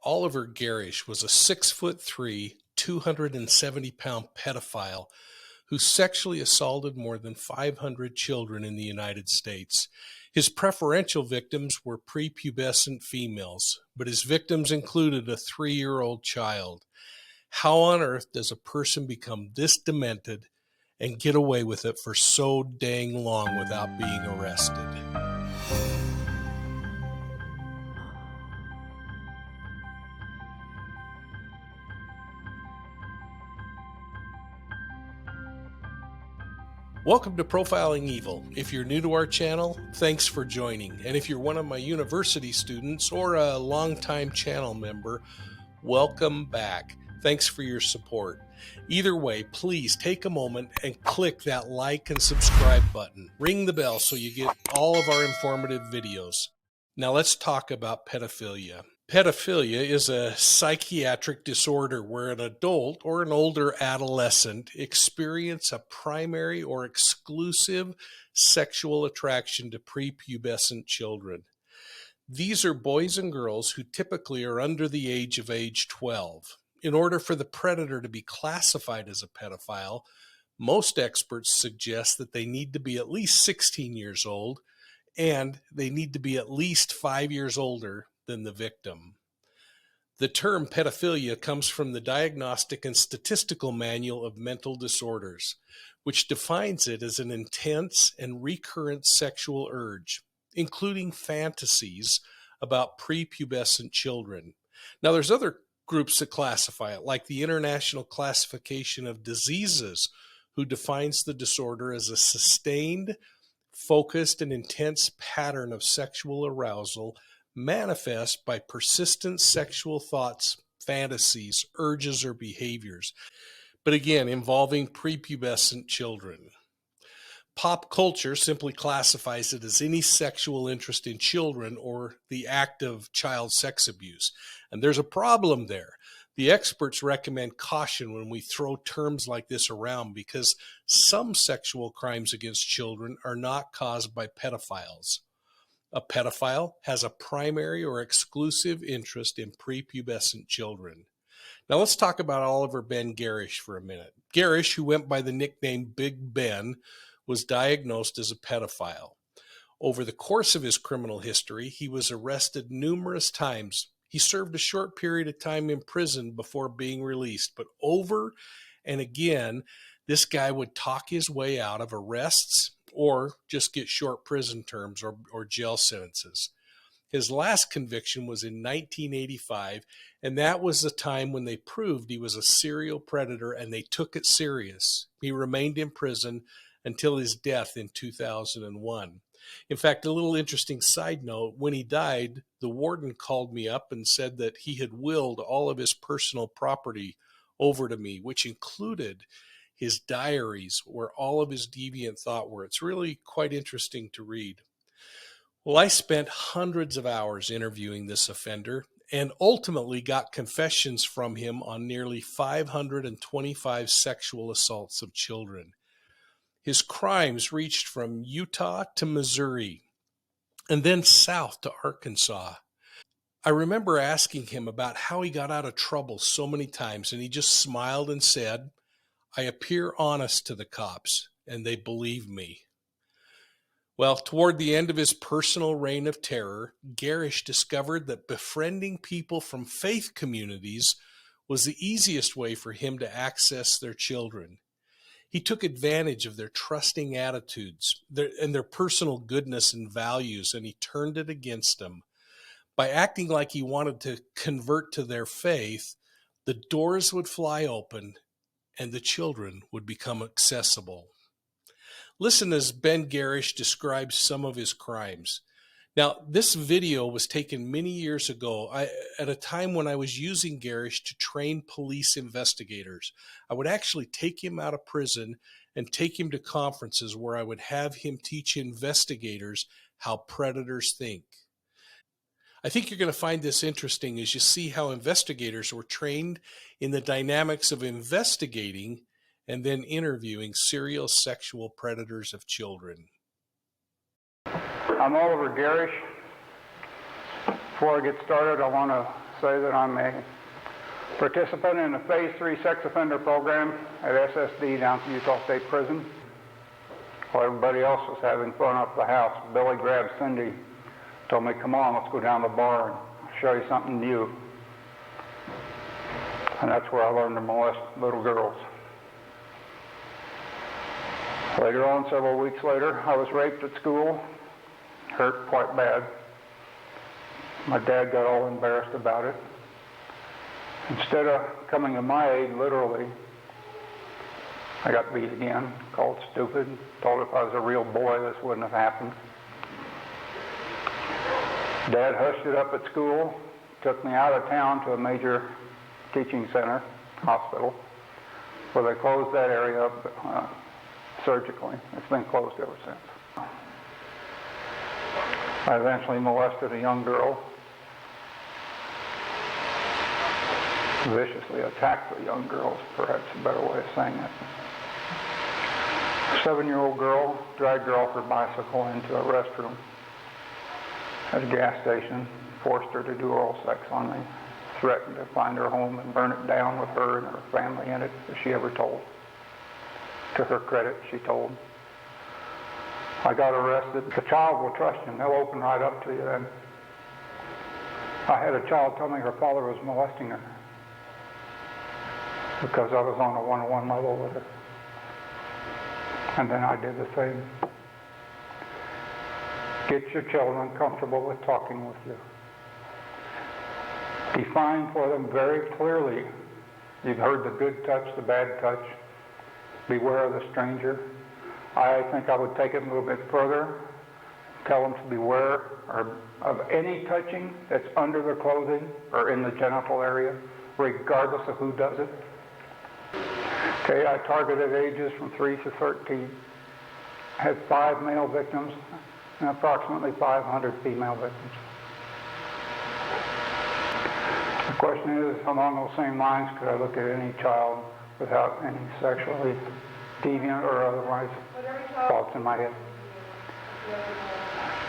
Oliver Garish was a 6'3", 270-pound pedophile who sexually assaulted more than 500 children in the United States. His preferential victims were prepubescent females, but his victims included a 3-year-old child. How on earth does a person become this demented and get away with it for so dang long without being arrested? Welcome to Profiling Evil. If you're new to our channel, thanks for joining. And if you're one of my university students or a longtime channel member, welcome back. Thanks for your support. Either way, please take a moment and click that like and subscribe button. Ring the bell so you get all of our informative videos. Now let's talk about pedophilia. Pedophilia is a psychiatric disorder where an adult or an older adolescent experience a primary or exclusive sexual attraction to prepubescent children. These are boys and girls who typically are under the age of age 12. In order for the predator to be classified as a pedophile, most experts suggest that they need to be at least 16 years old and they need to be at least 5 years older than the victim. The term pedophilia comes from the Diagnostic and Statistical Manual of Mental Disorders, which defines it as an intense and recurrent sexual urge, including fantasies about prepubescent children. Now, there's other groups that classify it, like the International Classification of Diseases, who defines the disorder as a sustained, focused, and intense pattern of sexual arousal manifest by persistent sexual thoughts, fantasies, urges, or behaviors, but again, involving prepubescent children. Pop culture simply classifies it as any sexual interest in children or the act of child sex abuse. And there's a problem there. The experts recommend caution when we throw terms like this around because some sexual crimes against children are not caused by pedophiles. A pedophile has a primary or exclusive interest in prepubescent children. Now let's talk about Oliver Ben Garish for a minute. Garish, who went by the nickname Big Ben, was diagnosed as a pedophile. Over the course of his criminal history, he was arrested numerous times. He served a short period of time in prison before being released, but over and again, this guy would talk his way out of arrests or just get short prison terms or jail sentences. His last conviction was in 1985, and that was the time when they proved he was a serial predator and they took it serious. He remained in prison until his death in 2001. In fact, a little interesting side note, when he died, the warden called me up and said that he had willed all of his personal property over to me, which included his diaries where all of his deviant thought were. It's really quite interesting to read. Well, I spent hundreds of hours interviewing this offender and ultimately got confessions from him on nearly 525 sexual assaults of children. His crimes reached from Utah to Missouri and then south to Arkansas. I remember asking him about how he got out of trouble so many times, and he just smiled and said, "I appear honest to the cops, and they believe me." Well, toward the end of his personal reign of terror, Garish discovered that befriending people from faith communities was the easiest way for him to access their children. He took advantage of their trusting attitudes and their personal goodness and values, and he turned it against them. By acting like he wanted to convert to their faith, the doors would fly open and the children would become accessible. Listen as Ben Garish describes some of his crimes. Now, this video was taken many years ago at a time when I was using Garish to train police investigators. I would actually take him out of prison and take him to conferences where I would have him teach investigators how predators think. I think you're going to find this interesting as you see how investigators were trained in the dynamics of investigating and then interviewing serial sexual predators of children. I'm Oliver Garish. Before I get started, I want to say that I'm a participant in the Phase 3 sex offender program at SSD down at Utah State Prison. While everybody else was having fun up the house, Billy grabbed Cindy, told me, come on, let's go down to the bar and I'll show you something new. And that's where I learned to molest little girls. Later on, several weeks later, I was raped at school, hurt quite bad. My dad got all embarrassed about it. Instead of coming to my aid, literally, I got beat again, called stupid, told if I was a real boy this wouldn't have happened. Dad hushed it up at school, took me out of town to a major teaching center, hospital, where they closed that area up surgically. It's been closed ever since. I eventually molested a young girl, viciously attacked the young girl, is perhaps a better way of saying it. A 7-year-old girl, dragged her off her bicycle into a restroom at a gas station, forced her to do oral sex on me, threatened to find her home and burn it down with her and her family in it if she ever told. To her credit, she told. I got arrested. The child will trust you, and they'll open right up to you then. I had a child tell me her father was molesting her because I was on a one-on-one level with her. And then I did the same. Get your children comfortable with talking with you. Define for them very clearly. You've heard the good touch, the bad touch. Beware of the stranger. I think I would take it a little bit further. Tell them to beware of any touching that's under their clothing or in the genital area, regardless of who does it. Okay, I targeted ages from 3 to 13. Had 5 male victims and approximately 500 female victims. The question is, along those same lines, could I look at any child without any sexually deviant or otherwise thoughts in my head?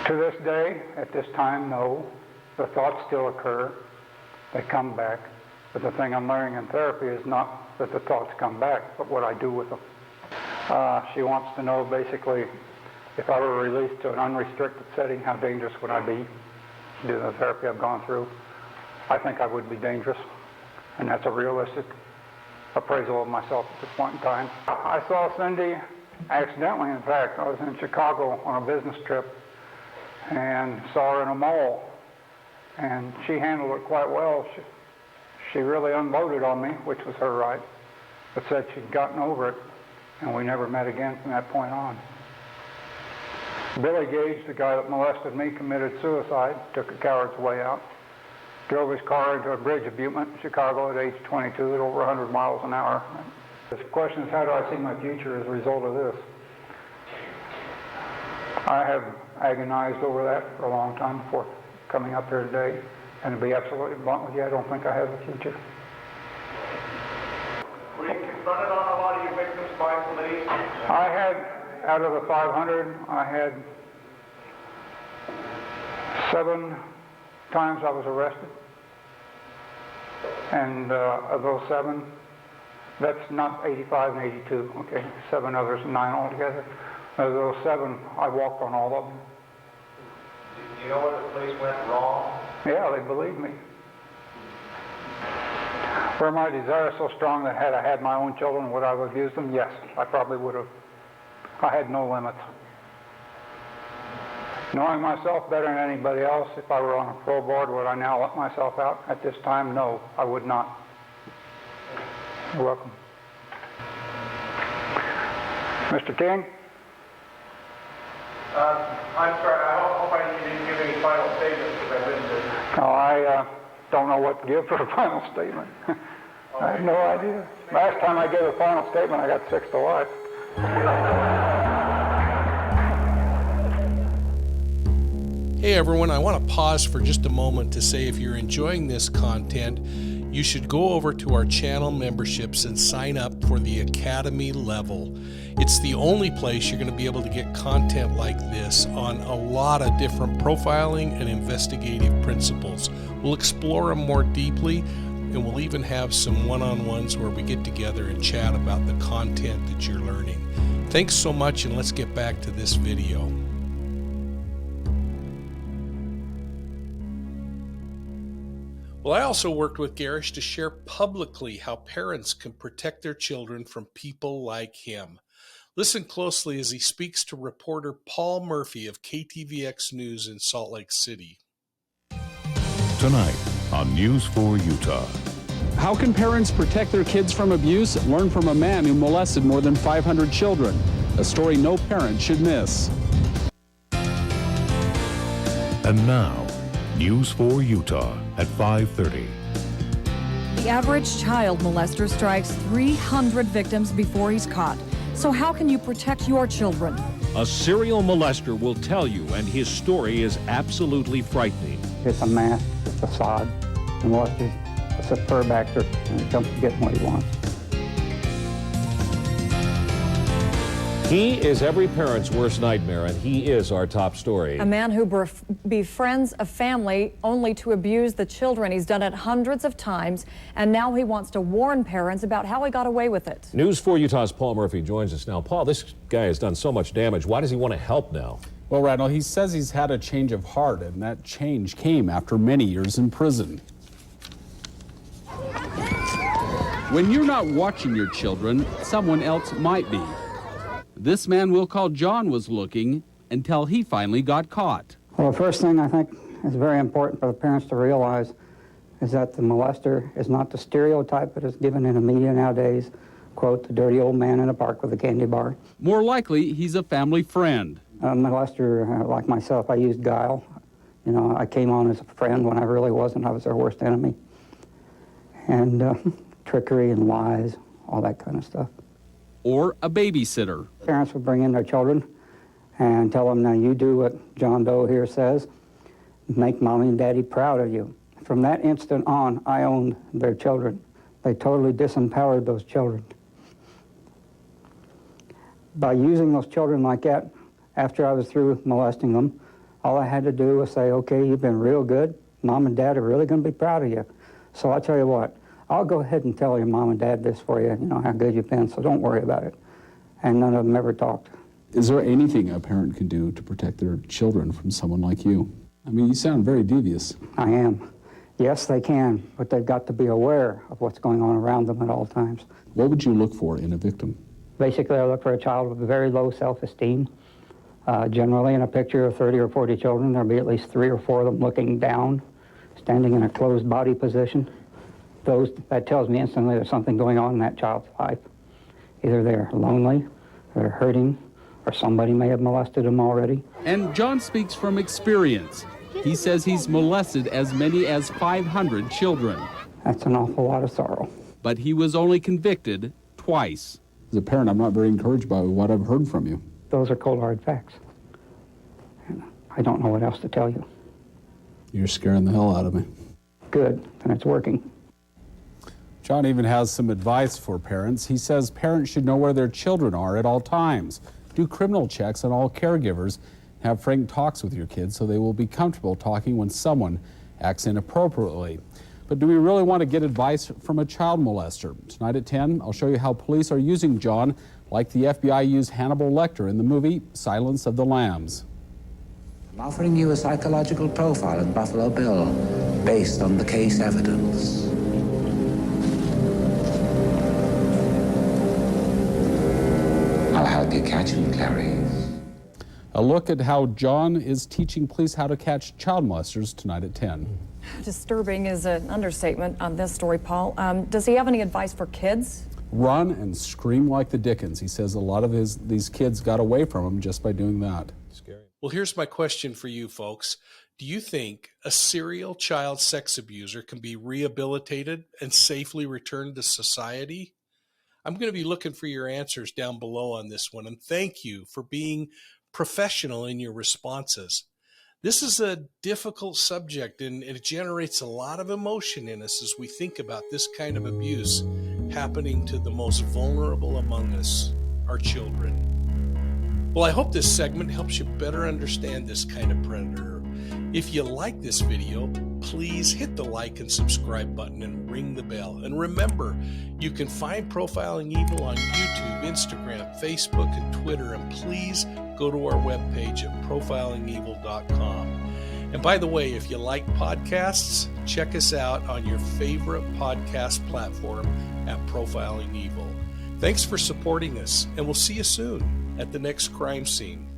To this day, at this time, no. The thoughts still occur. They come back. But the thing I'm learning in therapy is not that the thoughts come back, but what I do with them. She wants to know, basically, if I were released to an unrestricted setting, how dangerous would I be? Due to the therapy I've gone through, I think I would be dangerous. And that's a realistic appraisal of myself at this point in time. I saw Cindy accidentally, in fact. I was in Chicago on a business trip and saw her in a mall. And she handled it quite well. She really unloaded on me, which was her right, but said she'd gotten over it, and we never met again from that point on. Billy Gage, the guy that molested me, committed suicide, took a coward's way out, drove his car into a bridge abutment in Chicago at age 22 at over 100 miles an hour. The question is, how do I see my future as a result of this? I have agonized over that for a long time before coming up here today. And to be absolutely blunt with you, I don't think I have a future. Were you confronted on a lot of your victims by police? I had, out of the 500, I had 7 times I was arrested. And of those 7, that's not 85 and 82, okay? 7 others, 9 altogether. Of those 7, I walked on all of them. Do you know where the police went wrong? Yeah, they believed me. Were my desire so strong that had I had my own children, would I have abused them? Yes, I probably would have. I had no limits. Knowing myself better than anybody else, if I were on a parole board, would I now let myself out? At this time, no, I would not. You're welcome. Mr. King? I'm sorry, I hope I didn't give any final statements because I didn't. No, I don't know what to give for a final statement. I have no idea. Last time I gave a final statement, I got 6 to life. Hey everyone, I want to pause for just a moment to say if you're enjoying this content, you should go over to our channel memberships and sign up for the Academy level. It's the only place you're going to be able to get content like this on a lot of different profiling and investigative principles. We'll explore them more deeply, and we'll even have some one-on-ones where we get together and chat about the content that you're learning. Thanks so much, and let's get back to this video. Well, I also worked with Garish to share publicly how parents can protect their children from people like him. Listen closely as he speaks to reporter Paul Murphy of KTVX News in Salt Lake City. Tonight on News 4 Utah. How can parents protect their kids from abuse? Learn from a man who molested more than 500 children. A story no parent should miss. And now, News 4 Utah at 5:30. The average child molester strikes 300 victims before he's caught. So how can you protect your children? A serial molester will tell you, and his story is absolutely frightening. It's a mask, it's a facade, and molesters, it's a fur actor, and it comes to getting what he wants. He is every parent's worst nightmare, and he is our top story. A man who befriends a family only to abuse the children. He's done it hundreds of times, and now he wants to warn parents about how he got away with it. News 4 Utah's Paul Murphy joins us now. Paul, this guy has done so much damage. Why does he want to help now? Well, Randall, he says he's had a change of heart, and that change came after many years in prison. When you're not watching your children, someone else might be. This man we'll call John was looking until he finally got caught. Well, the first thing I think is very important for the parents to realize is that the molester is not the stereotype that is given in the media nowadays, quote, the dirty old man in a park with a candy bar. More likely, he's a family friend. A molester, like myself, I used guile. You know, I came on as a friend when I really wasn't. I was their worst enemy. And trickery and lies, all that kind of stuff. Or a babysitter. Parents would bring in their children and tell them, now you do what John Doe here says, make mommy and daddy proud of you. From that instant on, I owned their children. They totally disempowered those children. By using those children like that, after I was through molesting them, all I had to do was say, okay, you've been real good. Mom and dad are really going to be proud of you. So I'll tell you what, I'll go ahead and tell your mom and dad this for you, you know, how good you've been, so don't worry about it. And none of them ever talked. Is there anything a parent can do to protect their children from someone like you? I mean, you sound very devious. I am. Yes, they can, but they've got to be aware of what's going on around them at all times. What would you look for in a victim? Basically, I look for a child with very low self-esteem. Generally, in a picture of 30 or 40 children, there'll be at least 3 or 4 of them looking down, standing in a closed body position. That tells me instantly there's something going on in that child's life. Either they're lonely, they're hurting, or somebody may have molested them already. And John speaks from experience. He says he's molested as many as 500 children. That's an awful lot of sorrow. But he was only convicted twice. As a parent, I'm not very encouraged by what I've heard from you. Those are cold, hard facts. And I don't know what else to tell you. You're scaring the hell out of me. Good, and it's working. John even has some advice for parents. He says parents should know where their children are at all times. Do criminal checks on all caregivers. Have frank talks with your kids so they will be comfortable talking when someone acts inappropriately. But do we really want to get advice from a child molester? Tonight at 10, I'll show you how police are using John like the FBI used Hannibal Lecter in the movie Silence of the Lambs. I'm offering you a psychological profile of Buffalo Bill based on the case evidence. I'll help you catch him, Clarice. A look at how John is teaching police how to catch child molesters tonight at 10. Disturbing is an understatement on this story, Paul. Does he have any advice for kids? Run and scream like the Dickens. He says a lot of these kids got away from him just by doing that. Scary. Well, here's my question for you folks. Do you think a serial child sex abuser can be rehabilitated and safely returned to society? I'm going to be looking for your answers down below on this one, and thank you for being professional in your responses. This is a difficult subject, and it generates a lot of emotion in us as we think about this kind of abuse happening to the most vulnerable among us, our children. Well, I hope this segment helps you better understand this kind of predator. If you like this video, please hit the like and subscribe button and ring the bell. And remember, you can find Profiling Evil on YouTube, Instagram, Facebook, and Twitter. And please go to our webpage at profilingevil.com. And by the way, if you like podcasts, check us out on your favorite podcast platform at Profiling Evil. Thanks for supporting us, and we'll see you soon at the next crime scene.